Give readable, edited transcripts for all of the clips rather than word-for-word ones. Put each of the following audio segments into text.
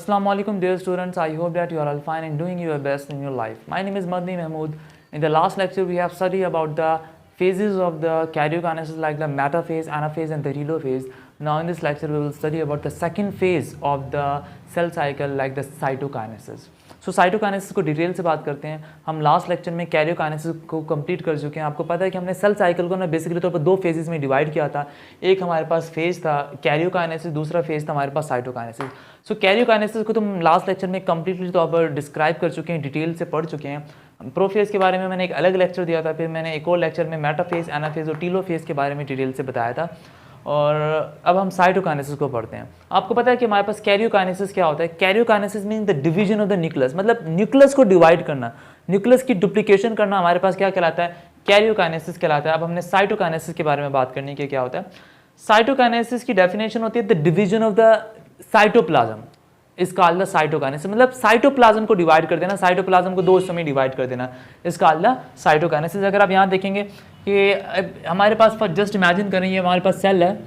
Assalamu alaikum dear students, I hope that you are all fine and doing your best in your life. My name is Madni Mahmood. In the last lecture we have studied about the phases of the karyokinesis like the metaphase, anaphase and the telophase. Now in this lecture we will study about the second phase of the cell cycle like the cytokinesis. So cytokinesis को detail से बात करते हैं। हम last lecture में karyokinesis को complete कर चुके हैं। आपको पता है कि हमने सेल साइकिल को ना बेसिकली तौर पर दो फेजेस में डिवाइड किया था। एक हमारे पास फेज था कैरियोकाइनेसिस, दूसरा फेज था हमारे पास साइटोकाइनेसिस। सो कैरियोकाइनेसिस को तो हम लास्ट लेक्चर में कंप्लीटली तौर पर डिस्क्राइब कर चुके हैं, डिटेल से पढ़ चुके हैं। प्रोफेज के बारे में मैंने एक अलग लेक्चर दिया था, फिर मैंने एक और लेक्चर में मेटाफेज, एनाफेज और टीलोफेज के बारे में डिटेल से बताया था। और अब हम साइटोकाइनेसिस को पढ़ते हैं। आपको पता है कि हमारे पास कैरियोकाइनेसिस क्या होता है। Karyokinesis mean the division of the nucleus, मतलब न्यूक्लियस को डिवाइड करना, न्यूक्लियस की डुप्लीकेशन करना हमारे पास क्या कहलाता है, कैरियोकाइनेसिस कहलाता है। अब हमने साइटोकाइनेसिस के बारे में बात करनी है। क्या होता है साइटोकाइनेसिस की डेफिनेशन होती है the division of the cytoplasm इस कॉल्ड द साइटोकाइनेसिस, मतलब साइटोप्लाज्म को डिवाइड कर देना, साइटोप्लाज्म को दो हिस्सों में डिवाइड कर देना, इस कॉल्ड द साइटोकाइनेसिस। अगर आप यहाँ देखेंगे कि हमारे पास जस्ट इमेजिन करें, ये हमारे पास सेल है,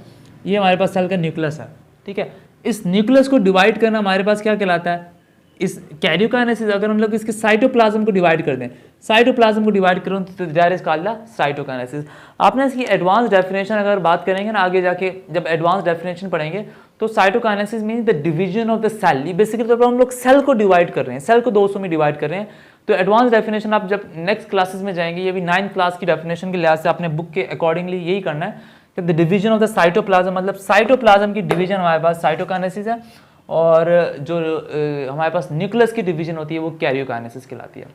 ये हमारे पास सेल का न्यूक्लियस है, ठीक है। इस न्यूक्लियस को डिवाइड करना हमारे पास क्या कहलाता है, इस कैरियोकाइनेसिस। अगर हम लोग इसके साइटोप्लाज्म को डिवाइड कर दें, साइटोप्लाज्म को डिवाइड करें तो that is called the cytokinesis. आपने इसकी एडवांस डेफिनेशन अगर बात करेंगे ना आगे जाके, जब एडवांस डेफिनेशन पढ़ेंगे तो cytokinesis means the division of the cell. ये बेसिकली तौर पर हम लोग सेल को डिवाइड कर रहे हैं, सेल को दो हिस्सों में डिवाइड कर रहे हैं। तो एडवांस डेफिनेशन आप जब नेक्स्ट क्लासेस में जाएंगे, ये भी 9th क्लास की डेफिनेशन के लिहाज से आपने बुक के अकॉर्डिंगली यही करना है कि the division of the cytoplasm, मतलब साइटोप्लाज्म की डिवीजन हमारे पास साइटोकाइनेसिस है, और जो हमारे पास न्यूक्लियस की डिवीजन होती है वो कैरियोकाइनेसिस कहलाती है।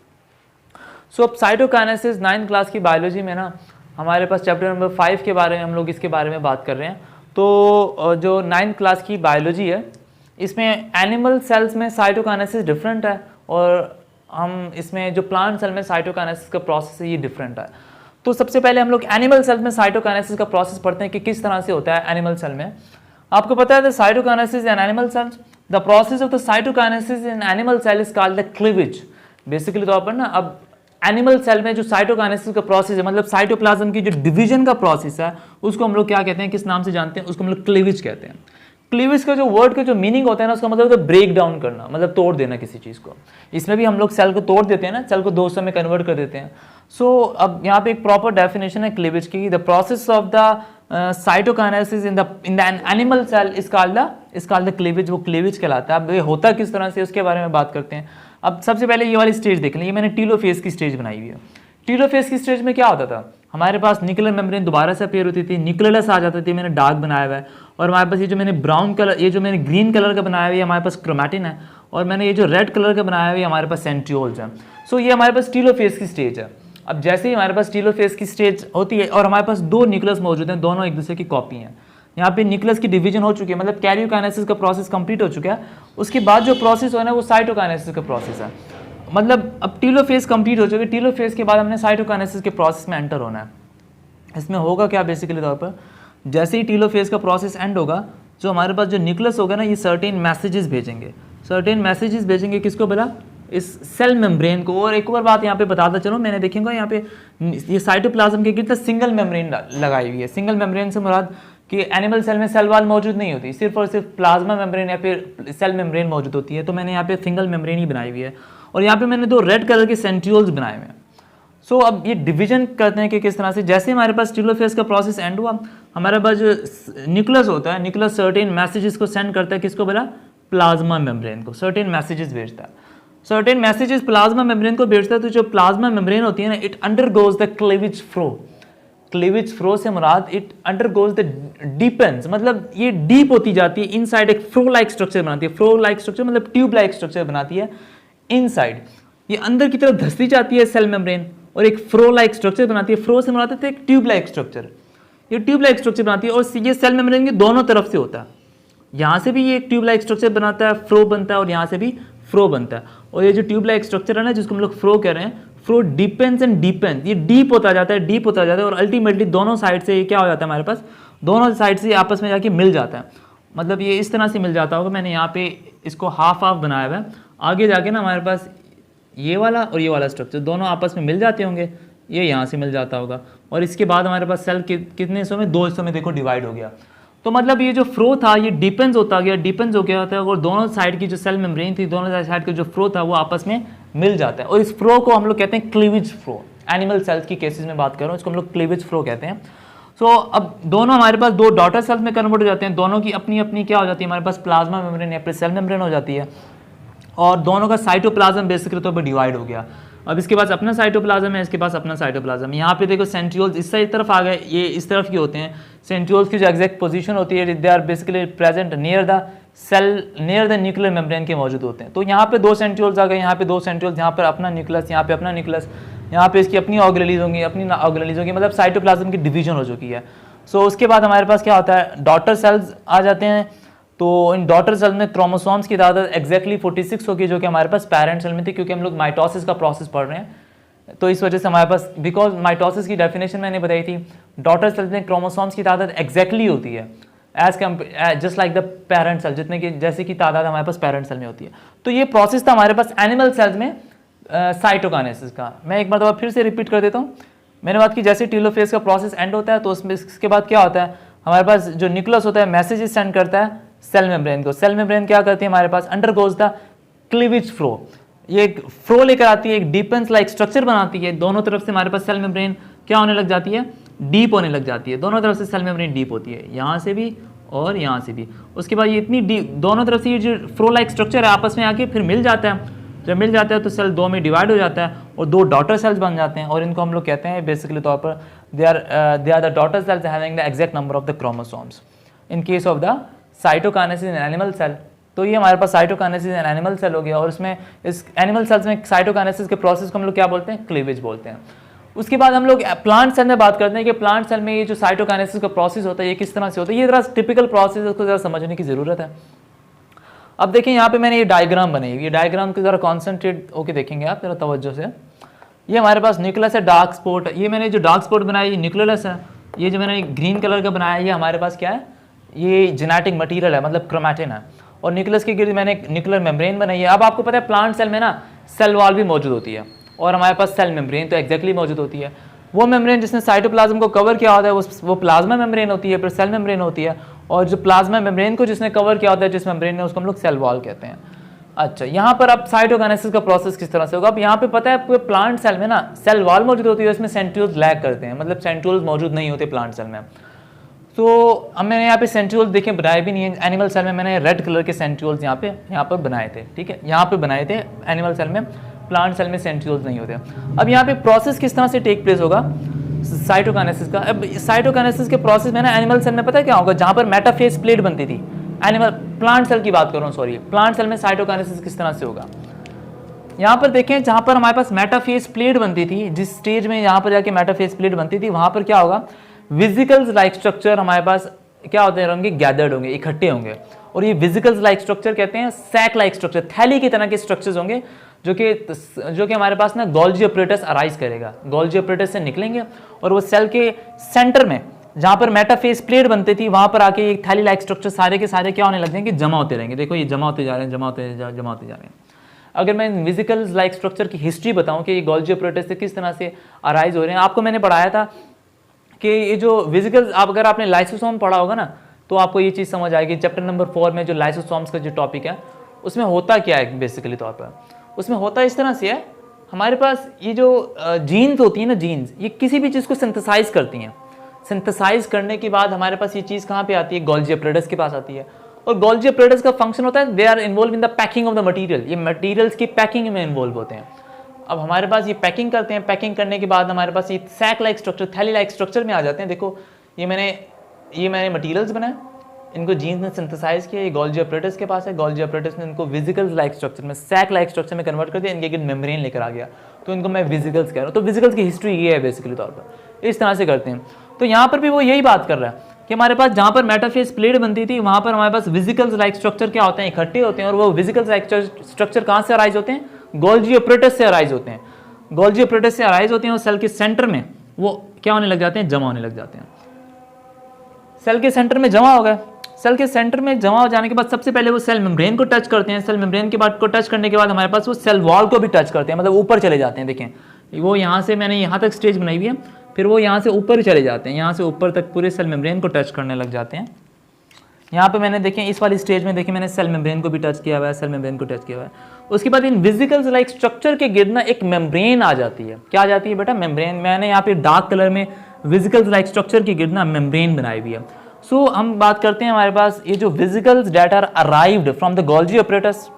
सो अब साइटोकाइनेसिस 9th क्लास की बायोलॉजी में ना हमारे पास चैप्टर नंबर 5 के बारे में हम लोग इसके बारे में बात कर रहे हैं। तो जो 9th क्लास की बायोलॉजी है इसमें एनिमल सेल्स में साइटोकाइनेसिस डिफरेंट है, और हम इसमें जो प्लांट सेल में साइटोकाइनेसिस का प्रोसेस है ये डिफरेंट है। तो सबसे पहले हम लोग एनिमल सेल में साइटोकाइनेसिस का प्रोसेस पढ़ते हैं कि किस तरह से होता है एनिमल सेल में। आपको पता है the cytokinesis in animal cells, the process of the cytokinesis in animal cell is called the cleavage. Basically तौर पर ना अब एनिमल सेल में जो साइटोकाइनेसिस का प्रोसेस है, मतलब साइटोप्लाज्म की जो डिवीजन का प्रोसेस है, उसको हम लोग क्या कहते हैं, किस नाम से जानते हैं, उसको हम लोग क्लीवेज कहते हैं। क्लीवेज का जो वर्ड का जो मीनिंग होता है ना, उसका मतलब है ब्रेक डाउन करना, मतलब तोड़ देना किसी चीज़ को। इसमें भी हम लोग सेल को तोड़ देते हैं ना, सेल को दो हिस्सों में कन्वर्ट कर देते हैं। सो अब यहाँ पे एक प्रॉपर डेफिनेशन है क्लीवेज की, the process of the cytokinesis in the animal cell is called the cleavage. वो क्लीवेज कहलाता है। अब ये होता किस तरह से उसके बारे में बात करते हैं। अब सबसे पहले ये वाली स्टेज देख लें, ये मैंने टीलोफेज की स्टेज बनाई हुई है। टीलोफेज की स्टेज में क्या होता था, हमारे पास न्यूक्लियर मेम्ब्रेन दोबारा से अपीयर होती थी, न्यूक्लियस आ जाती थी, मैंने डार्क बनाया हुआ है। और हमारे पास ये जो मैंने ब्राउन कलर, ये जो मैंने ग्रीन कलर का बनाया हुआ है हमारे पास क्रोमैटिन है, और मैंने ये जो रेड कलर का बनाया हुआ है हमारे पास सेंट्रियोल्स हैं। सो ये हमारे पास टीलोफेज की स्टेज है। अब जैसे ही हमारे पास टीलोफेज की स्टेज होती है और हमारे पास दो न्यूक्लियस मौजूद हैं, दोनों एक दूसरे की कॉपी हैं। यहाँ पे न्यूक्लियस की डिवीजन हो चुकी है, मतलब कैरियोकाइनेसिस का प्रोसेस कंप्लीट हो चुका है। उसके बाद जो प्रोसेस होना है वो साइटोकाइनेसिस का प्रोसेस है। मतलब अब टीलोफेज कंप्लीट हो चुकी है, टीलोफेज के बाद हमने साइटोकाइनेसिस के प्रोसेस में एंटर होना है। इसमें होगा क्या, बेसिकली तौर पर जैसे ही टीलोफेज का प्रोसेस एंड होगा, जो हमारे पास जो न्यूक्लियस होगा ना, ये सर्टेन मैसेजेस भेजेंगे, सर्टेन मैसेजेस भेजेंगे किसको बोला, इस सेल मेम्ब्रेन को। और एक और बात यहाँ पे बताता चलो, मैंने देखेंगे यहाँ पे ये साइटोप्लाज्म के गिर्द सिंगल मेम्ब्रेन लगाई हुई है। सिंगल मेम्ब्रेन से मुराद कि एनिमल सेल में सेल वाल मौजूद नहीं होती, सिर्फ और सिर्फ प्लाज्मा मेम्ब्रेन या फिर सेल मेम्ब्रेन मौजूद होती है। तो मैंने यहाँ पे सिंगल मेम्ब्रेन ही बनाई हुई है, और यहाँ पे मैंने दो रेड कलर के सेंट्रियोल्स बनाए हुए हैं। सो अब ये डिवीजन करते हैं कि किस तरह से, जैसे हमारे पास टीलोफेज का प्रोसेस एंड हुआ, हमारे पास जो न्यूक्लियस होता है, न्यूक्लियस सर्टेन मैसेजेस को सेंड करता है, किसको बोला, प्लाज्मा मेम्ब्रेन को। सर्टेन मैसेजेस भेजता है, सर्टेन मैसेजेस प्लाज्मा मेम्ब्रेन को भेजता है। तो जो प्लाज्मा मेम्ब्रेन होती है ना, it undergoes the cleavage flow. Cleavage flow से मुराद इट अंडरगोज द डीपेंस, मतलब ये डीप होती जाती है इनसाइड, एक फ्लो लाइक स्ट्रक्चर बनाती है। फ्लो लाइक स्ट्रक्चर मतलब ट्यूब लाइक स्ट्रक्चर बनाती है इनसाइड, ये अंदर की तरफ धंसती जाती है सेल मेम्ब्रेन, और एक फ्लो लाइक स्ट्रक्चर बनाती है। फ्लो से मुराद है एक ट्यूब लाइक स्ट्रक्चर, ये ट्यूब लाइक स्ट्रक्चर बनाती है, और ये सेल मेम्ब्रेन के दोनों तरफ से होता है। यहाँ से भी ये एक ट्यूब लाइक स्ट्रक्चर बनाता है, फ्लो बनता है, और यहाँ से भी फ्लो बनता है। और ये जो ट्यूब लाइक स्ट्रक्चर है ना, जिसको हम लोग फ्लो कह रहे हैं, फ्लो डिपेंस एंड डिपेंस, ये डीप होता जाता है, डीप होता जाता है, और अल्टीमेटली दोनों साइड से ये क्या हो जाता है, हमारे पास दोनों साइड से आपस में जाके मिल जाता है। मतलब ये इस तरह से मिल जाता होगा, मैंने यहाँ पे इसको हाफ हाफ बनाया हुआ है। आगे जाके ना हमारे पास ये वाला और ये वाला स्ट्रक्चर दोनों आपस में मिल जाते होंगे, ये यहाँ से मिल जाता होगा। और इसके बाद हमारे पास सेल कितने हिस्सों में, दो हिस्सों में देखो डिवाइड हो गया। तो मतलब ये जो फ्लो था ये डिपेंस होता गया, डिपेंस हो गया था, और दोनों साइड की जो सेल मेम्ब्रेन थी, दोनों साइड का जो फ्लो था वो आपस में मिल जाता है, और इस फ्लो को हम लोग कहते हैं क्लीवेज फ्लो। एनिमल सेल्स की केसेस में बात कर रहा हूँ, इसको हम लोग क्लीवेज फ्लो कहते हैं। सो अब दोनों हमारे पास दो डॉटर सेल्स में कन्वर्ट हो जाते हैं, दोनों की अपनी अपनी क्या हो जाती है, हमारे पास प्लाज्मा मेम्ब्रेन या फिर सेल मेम्ब्रेन हो जाती है, और दोनों का साइटोप्लाज्म बेसिकली तौर पर डिवाइड हो गया। अब इसके पास अपना साइटोप्लाज्म है, इसके पास अपना साइटोप्लाज्म। यहाँ पे देखो सेंट्रियोल्स इस साइड तरफ आ गए, ये इस तरफ के होते हैं। सेंट्रियोल्स की जो एग्जैक्ट पोजीशन होती है, they are basically present near the cell, near the nuclear membrane के मौजूद होते हैं। तो यहाँ पे दो सेंट्रियोल्स आ गए, यहाँ पे दो सेंट्रियोल्स, यहाँ पर अपना न्यूक्लियस, यहाँ पे अपना न्यूक्लियस, यहाँ पे इसकी अपनी ऑर्गेनेलीज होंगी, अपनी ऑर्गेनेलीज होंगी, मतलब साइटोप्लाज्म की डिवीजन हो चुकी है। सो उसके बाद हमारे पास क्या होता है, डॉटर सेल्स आ जाते हैं। तो इन डॉटर सेल में क्रोमोसोम्स की तादाद एक्जैक्टली 46 होगी, जो कि हमारे पास पेरेंट सेल में थी, क्योंकि हम लोग माइटोसिस का प्रोसेस पढ़ रहे हैं, तो इस वजह से हमारे पास, बिकॉज माइटोसिस की डेफिनेशन मैंने बताई थी, डॉटर सेल में क्रोमोसोम्स की तादाद एक्जैक्टली होती है as just like the parent cell, जितने की जैसे की तादाद हमारे पास पेरेंट सेल में होती है। तो ये प्रोसेस था हमारे पास एनिमल सेल्स में साइटोकाइनेसिस का। मैं एक बार फिर से रिपीट कर देता हूँ। मैंने बात की जैसे टीलोफेज का प्रोसेस एंड होता है, तो उसमें इसके बाद क्या होता है, हमारे पास जो न्यूक्लियस होता है मैसेजेस सेंड करता है सेल मेम्ब्रेन को। सेल मेम्ब्रेन क्या करती है हमारे पास, अंडरगोज द क्लीवेज फ्लो, ये एक फ्लो लेकर आती है, एक डिपेंस लाइक स्ट्रक्चर बनाती है। दोनों तरफ से हमारे पास सेल मेम्ब्रेन क्या होने लग जाती है, डीप होने लग जाती है। दोनों तरफ से सेल मेम्ब्रेन डीप होती है, यहाँ से भी और यहाँ से भी। उसके बाद ये इतनी डीप, दोनों तरफ से ये जो फ्लो लाइक स्ट्रक्चर है आपस में आके फिर मिल जाता है। जब मिल जाता है तो सेल दो में डिवाइड हो जाता है और दो डॉटर सेल्स बन जाते हैं, और इनको हम लोग कहते हैं बेसिकली तौर पर they are the daughter cells having the exact number of the chromosomes in case of the cytokinesis in animal cell. तो ये हमारे पास साइटोकाइनेसिस इन एनिमल सेल हो गया, और इसमें इस एनिमल सेल्स में साइटोकाइनेसिस के प्रोसेस को हम लोग क्या बोलते हैं, क्लीवेज बोलते हैं। उसके बाद हम लोग प्लांट सेल में बात करते हैं कि प्लांट सेल में ये जो साइटोकाइनेसिस का प्रोसेस होता है ये किस तरह से होता है। ये जरा टिपिकल प्रोसेस है, उसको जरा समझने की जरूरत है। अब देखिए यहाँ पे मैंने ये डायग्राम बनाई हुई है, डायग्राम को जरा कॉन्सेंट्रेट होकर देखेंगे आप जरा तवज्जो से। ये हमारे पास न्यूक्लियस है, डार्क स्पॉट, ये मैंने जो डार्क स्पॉट बनाया ये न्यूक्लियस है। ये जो मैंने ग्रीन कलर का बनाया ये हमारे पास क्या है, ये जेनेटिक मटेरियल है, मतलब क्रोमैटिन है। और न्यूक्लियस के गिर्द मैंने न्यूक्लियर मेम्ब्रेन बनाई है। अब आपको पता है प्लांट सेल में ना सेल वॉल भी मौजूद होती है, और हमारे पास सेल मेम्ब्रेन तो एक्जैक्टली मौजूद होती है। वो मेम्ब्रेन जिसने साइटोप्लाज्म को कवर किया होता है वो प्लाज्मा मेम्ब्रेन होती है, फिर सेल मेम्ब्रेन होती है, और जो प्लाज्मा मेम्ब्रेन को जिसने कवर किया होता है जिस मेम्ब्रेन ने, उसको हम लोग सेल वॉल कहते हैं। अच्छा, यहाँ पर अब साइटोकाइनेसिस का प्रोसेस किस तरह से होगा। अब यहाँ पे पता है पूरे प्लांट सेल में ना सेल वॉल मौजूद होती है, इसमें सेंट्रियोल्स लैग करते हैं, मतलब सेंट्रियोल्स मौजूद नहीं होते प्लांट सेल में। तो अब मैंने यहाँ पे सेंट्रियोल्स देखे बनाए भी नहीं है। एनिमल सेल में मैंने रेड कलर के सेंट्रियोल्स यहाँ पर बनाए थे, ठीक है, यहाँ पे बनाए थे एनिमल सेल में। प्लांट सेल में सेंट्रियोल्स नहीं होते। अब यहाँ पे प्रोसेस किस तरह से टेक प्लेस होगा साइटोकाइनेसिस का। अब साइटोकाइनेसिस के प्रोसेस में ना एनिमल सेल में पता है क्या होगा, जहाँ पर मेटाफेज प्लेट बनती थी, एनिमल प्लांट सेल की बात कर रहा हूँ, सॉरी, प्लांट सेल में साइटोकाइनेसिस किस तरह से होगा। यहाँ पर देखें जहाँ पर हमारे पास मेटाफेज प्लेट बनती थी, जिस स्टेज में यहाँ पर जाके मेटाफेज प्लेट बनती थी, वहाँ पर क्या होगा, विजिकल्स लाइक स्ट्रक्चर हमारे पास क्या होते होंगे, गैदर्ड होंगे, इकट्ठे होंगे। और ये विजिकल्स लाइक स्ट्रक्चर कहते हैं सैक लाइक स्ट्रक्चर, थैली की तरह के स्ट्रक्चर्स होंगे जो कि हमारे पास ना गोल्जी अपरेटस अराइज करेगा। गोल्जी अपरेटस से निकलेंगे और वो सेल के सेंटर में जहाँ पर मेटाफेज प्लेट बनती थी वहाँ पर आके एक थैली लाइक स्ट्रक्चर सारे के सारे क्या होने लग जाएंगे, जमा होते रहेंगे। देखो ये जमा होते जा रहे हैं, जमा होते जा रहे हैं। अगर मैं विजिकल्स लाइक स्ट्रक्चर की हिस्ट्री बताऊँ कि ये गोल्जी अपरेटस से किस तरह से अराइज हो रहे हैं, आपको मैंने पढ़ाया था कि ये जो विजिकल्स, आप अगर आपने लाइसोसोम पढ़ा होगा ना तो आपको ये चीज़ समझ आएगी। चैप्टर नंबर 4 में जो लाइसोसोम्स का जो टॉपिक है उसमें होता क्या है बेसिकली तौर पर, उसमें होता इस तरह से है, हमारे पास ये जो जीन्स होती है ना, जीन्स ये किसी भी चीज़ को सिंथेसाइज करती हैं। सिंथेसाइज करने के बाद हमारे पास ये चीज़ कहाँ पे आती है, गोल्जी अपरेटस के पास आती है। और गोल्जी अपरेटस का फंक्शन होता है, they are involve in the packing of the material, ये मटीरियल्स की पैकिंग में इन्वॉल्व होते हैं। अब हमारे पास ये पैकिंग करते हैं, पैकिंग करने के बाद हमारे पास ये सैक लाइक स्ट्रक्चर, थैली लाइक स्ट्रक्चर में आ जाते हैं। देखो ये मैंने मटीरियल्स बनाए, इनको जीन्स ने सिंथेसाइज किया, ये गोल्जी अपरेटस के पास है। गोल्जी अपरेटस ने इनको विजिकल्स लाइक स्ट्रक्चर में, सैक लाइक स्ट्रक्चर में कन्वर्ट कर दिया, इनके एक मेम्ब्रेन लेकर आ गया, तो इनको मैं विजिकल्स कह रहा हूँ। तो विजिकल्स की हिस्ट्री ये है बेसिकली तौर पर, इस तरह से करते हैं। तो यहाँ पर भी वो यही बात कर रहा है कि हमारे पास जहाँ पर मेटाफेज प्लेट बनती थी वहाँ पर हमारे पास विजिकल्स लाइक स्ट्रक्चर क्या होते हैं, इकट्ठे होते हैं। और वो विजिकल्स लाइक स्ट्रक्चर कहाँ से अराइज होते हैं, गोल्जी अपरेटस से अराइज होते हैं। गोल्जी अपरेटस से अराइज होते हैं और सेल के सेंटर में वो क्या होने लग जाते हैं, जमा होने लग जाते हैं। सेल के सेंटर में जमा हो गए। सेल के सेंटर में जमा हो जाने के बाद सबसे पहले वो सेल मेम्ब्रेन को टच करते हैं। सेल मेम्ब्रेन के बाद को टच करने के बाद हमारे पास वो सेल वॉल को भी टच करते हैं, मतलब ऊपर चले जाते हैं। देखें वो यहाँ से मैंने यहाँ तक स्टेज बनाई हुई है, फिर वो यहाँ से ऊपर चले जाते हैं, यहाँ से ऊपर तक पूरे सेल मेम्ब्रेन को टच करने लग जाते हैं। यहाँ पे मैंने देखें इस वाली स्टेज में देखें मैंने सेल मेम्ब्रेन को भी टच किया हुआ है, सेल मेम्ब्रेन को टच किया हुआ है। उसके बाद इन वेसिकल्स लाइक स्ट्रक्चर के गिर्द ना एक मेम्ब्रेन आ जाती है। क्या आ जाती है बेटा? मेम्ब्रेन। मैंने यहाँ पे डार्क कलर में वेसिकल्स लाइक स्ट्रक्चर के गिर्द ना मेम्ब्रेन बनाई हुई है। सो हम बात करते हैं हमारे पास ये जो vesicles that are arrived from the Golgi apparatus,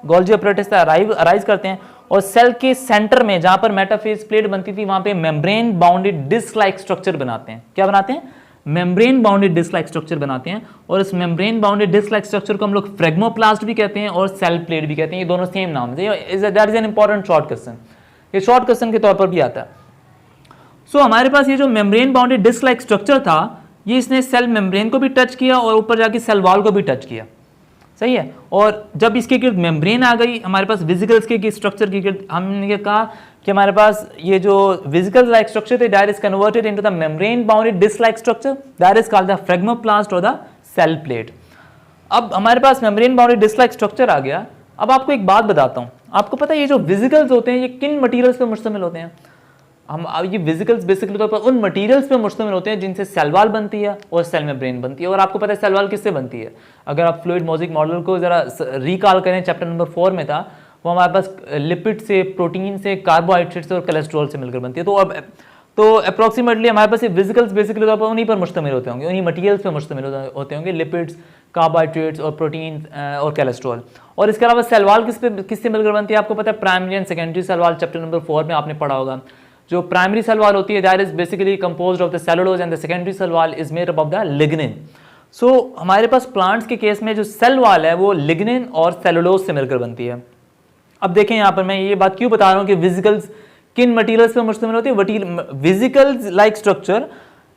Golgi apparatus से अराइज करते हैं और सेल के सेंटर में जहां पर मेटाफेज प्लेट बनती थी वहां पे membrane bounded disc like structure बनाते हैं। क्या बनाते हैं? Membrane bounded disc like structure बनाते हैं। और इस membrane bounded disc like structure को हम लोग फ्रेगमोप्लास्ट भी कहते हैं और सेल प्लेट भी कहते हैं। ये दोनों सेम नाम है। That is an important short question, ये शॉर्ट क्वेश्चन के तौर पर भी आता है। सो हमारे पास ये जो membrane bounded disc like structure था, ये इसने सेल मेम्ब्रेन को भी टच किया और ऊपर जाके सेल वॉल को भी टच किया। सही है। और जब इसके गिर्द मेम्ब्रेन आ गई हमारे पास वेसिकल्स के स्ट्रक्चर के गिर्द, हमने कहा कि हमारे पास ये जो वेसिकल्स लाइक स्ट्रक्चर थे that is converted into the membrane bounded disc like structure that is called the phragmoplast और द सेल प्लेट। अब हमारे पास membrane bounded disc like structure आ गया। अब आपको एक बात बताता हूं, आपको पता है ये जो वेसिकल्स होते हैं ये किन मटेरियल्स पे मुश्तमिल होते हैं? हम ये वेसिकल्स बेसिकली तौर पर उन मटेरियल्स पे मुश्तमिल होते हैं जिनसे सेल वॉल बनती है और सेल मेम्ब्रेन बनती है। और आपको पता है सेल वॉल किससे बनती है? अगर आप फ्लूइड मोज़ेक मॉडल को जरा रिकॉल करें, चैप्टर नंबर 4 में था, वो हमारे पास लिपिड से, प्रोटीन से, कार्बोहाइड्रेट से और कोलेस्ट्रॉल से मिलकर बनती है। तो अप्रॉक्सीमेटली हमारे पास ये वेसिकल्स बेसिकली तौर पर उन्हीं पर मुश्तमिल होते होंगे, उन्हीं मटेरियल्स पर मुश्तमिल होते होंगे, लिपिड्स, कार्बोहाइड्रेट्स और प्रोटीन और कोलेस्ट्रॉल। और इसके अलावा सेल वॉल किससे मिलकर बनती है? आपको पता है primary and secondary cell wall chapter number 4 में आपने पढ़ा होगा। जो प्राइमरी सेल वॉल होती है that is basically composed of the cellulose and the secondary cell wall is made up of the lignin. So हमारे पास प्लांट्स के केस में जो सेल वॉल है वो लिग्निन और सेलुलोज से मिलकर बनती है। अब देखें यहाँ पर मैं ये बात क्यों बता रहा हूँ कि वेसिकल्स किन मटेरियल्स पर मुश्तमिल होती है? वेसिकल्स लाइक स्ट्रक्चर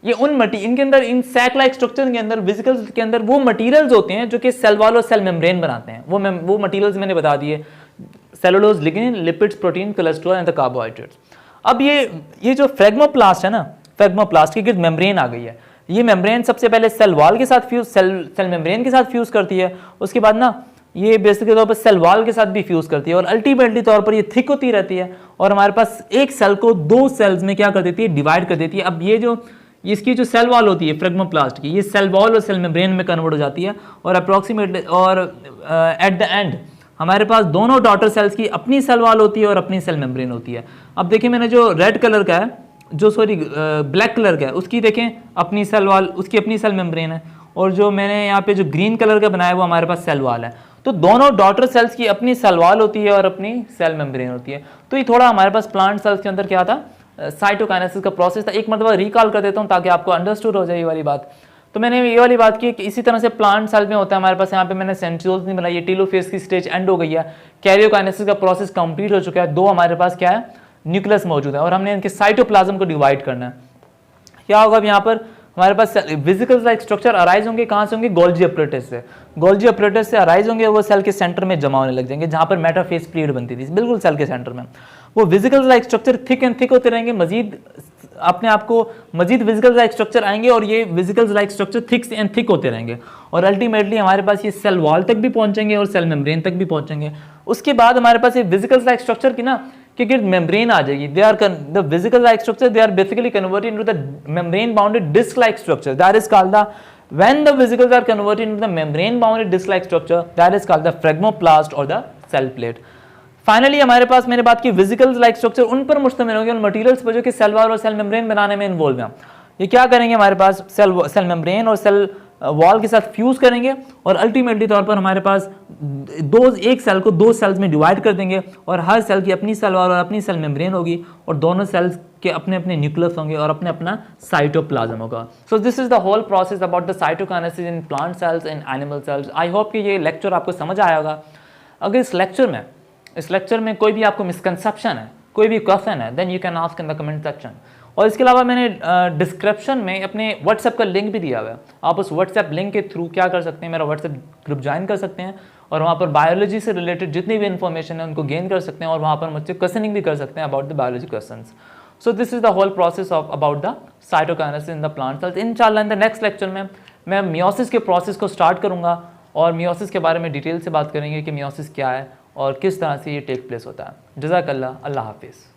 ये इनके अंदर, इन सैक लाइक स्ट्रक्चर के अंदर, वेसिकल्स के अंदर वो मटेरियल्स होते हैं जो कि सेल वॉल और सेल मेम्ब्रेन बनाते हैं। वो मटेरियल्स मैंने बता दिए, cellulose, lignin, lipids, protein, cholesterol and the carbohydrates. अब ये जो फ्रेगमोप्लास्ट है ना, फ्रेगमोप्लास्ट के गिर्द मेम्ब्रेन आ गई है। ये मेम्ब्रेन सबसे पहले सेल वॉल के साथ फ्यूज, सेल मेम्ब्रेन के साथ फ्यूज करती है। उसके बाद ना ये बेसिकली तौर पर सेल वॉल के साथ भी फ्यूज करती है और अल्टीमेटली तौर पर ये थिक होती रहती है और हमारे पास एक सेल को दो सेल्स में क्या कर देती है? डिवाइड कर देती है। अब ये जो इसकी जो सेल वॉल होती है फ्रेगमोप्लास्ट की, ये सेल वॉल और सेल मेम्ब्रेन में कन्वर्ट हो जाती है और अप्रॉक्सीमेटली और एट द एंड हमारे पास दोनों डॉटर सेल्स की अपनी सेल वॉल होती है और अपनी सेल मेम्ब्रेन होती है। अब देखिए मैंने जो रेड कलर का है, जो ब्लैक कलर का है, उसकी देखें अपनी सेल वॉल, उसकी अपनी सेल मेम्ब्रेन है। और जो मैंने यहाँ पे जो ग्रीन कलर का बनाया है वो हमारे पास सेल वॉल है। तो दोनों डॉटर सेल्स की अपनी सेल वॉल होती है और अपनी सेल मेम्ब्रेन होती है। तो ये थोड़ा हमारे पास प्लांट सेल्स के अंदर क्या था? साइटोकाइनेसिस का प्रोसेस था। एक मतलब रिकॉल कर देता हूँ ताकि आपको अंडरस्टूड हो जाए ये वाली बात। तो मैंने ये वाली बात की कि इसी तरह से प्लांट सेल में होता है हमारे पास। यहाँ पे मैंने सेंट्रियोल्स नहीं बनाई, टेलोफेज की स्टेज एंड हो गई है, कैरियोकाइनेसिस का प्रोसेस कंप्लीट हो चुका है। दो हमारे पास क्या है? न्यूक्लियस मौजूद है और हमने इनके साइटोप्लाज्म को डिवाइड करना है। क्या होगा अब यहाँ पर हमारे पास वेसिकल्स लाइक स्ट्रक्चर अराइज होंगे, कहाँ से होंगे? गोल्जी अपरेटस से। गोल्जी अपरेटस से अराइज होंगे, वो सेल के सेंटर में जमा होने लग जाएंगे जहाँ पर मेटाफेज प्लेट बनती थी, बिल्कुल सेल के सेंटर में। वो vesicles like structure thick and thick होते रहेंगे, मजीद अपने आप को मजीद वेसिकल्स लाइक स्ट्रक्चर आएंगे और ये vesicles like structure thick and thick होते रहेंगे और अल्टीमेटली हमारे पास ये सेल वॉल तक भी पहुंचेंगे और सेल मेम्ब्रेन तक भी पहुंचेंगे। उसके बाद हमारे पास ये वेसिकल्स लाइक स्ट्रक्चर की ना कि मेम्ब्रेन आ जाएगी। They are the vesicle like structure, they are basically converted into the membrane bounded disc like structure, that is called the when the vesicles are converted into the membrane bounded disc like structure, that is called the phlegmoplast or the cell plate. Finally हमारे पास मैंने बात की vesicles like structure उन पर मुश्तमिल होंगे, उन materials पर जो कि सेल वॉल और सेल मेम्ब्रेन बनाने में इन्वॉल्व हैं। ये क्या करेंगे? हमारे पास सेल मेम्ब्रेन और सेल वॉल के साथ फ्यूज करेंगे और अल्टीमेटली तौर पर हमारे पास एक सेल को दो सेल्स में डिवाइड कर देंगे और हर सेल की अपनी सेल वॉल और अपनी सेल मेम्ब्रेन होगी और दोनों सेल्स के अपने अपने न्यूक्लियस होंगे और अपने अपना साइटोप्लाज्म होगा। So this is the whole process about the cytokinesis in plant cells and animal cells. I hope कि ये लेक्चर आपको समझ आया होगा। अगर इस लेक्चर में कोई भी आपको मिसकंसेप्शन है, कोई भी क्वेश्चन है, then you can ask in the comment section. और इसके अलावा मैंने डिस्क्रिप्शन में अपने व्हाट्सएप का लिंक भी दिया हुआ है। आप उस व्हाट्सएप लिंक के थ्रू क्या कर सकते हैं? मेरा व्हाट्सएप ग्रुप ज्वाइन कर सकते हैं और वहाँ पर बायोलॉजी से रिलेटेड जितनी भी इन्फॉर्मेशन है उनको गेन कर सकते हैं और वहाँ पर मुझसे क्वेश्चनिंग भी कर सकते हैं about the biology questions. So this is the whole process of about the cytokinesis in the plant cells. इंशाल्लाह इन द नेक्स्ट लेक्चर में मैं मियोसिस के प्रोसेस को स्टार्ट करूँगा और मियोसिस के बारे में डिटेल से बात करेंगे कि मियोसिस क्या है और किस तरह से ये टेक प्लेस होता है। जज़ाकल्लाह, अल्लाह हाफिज़।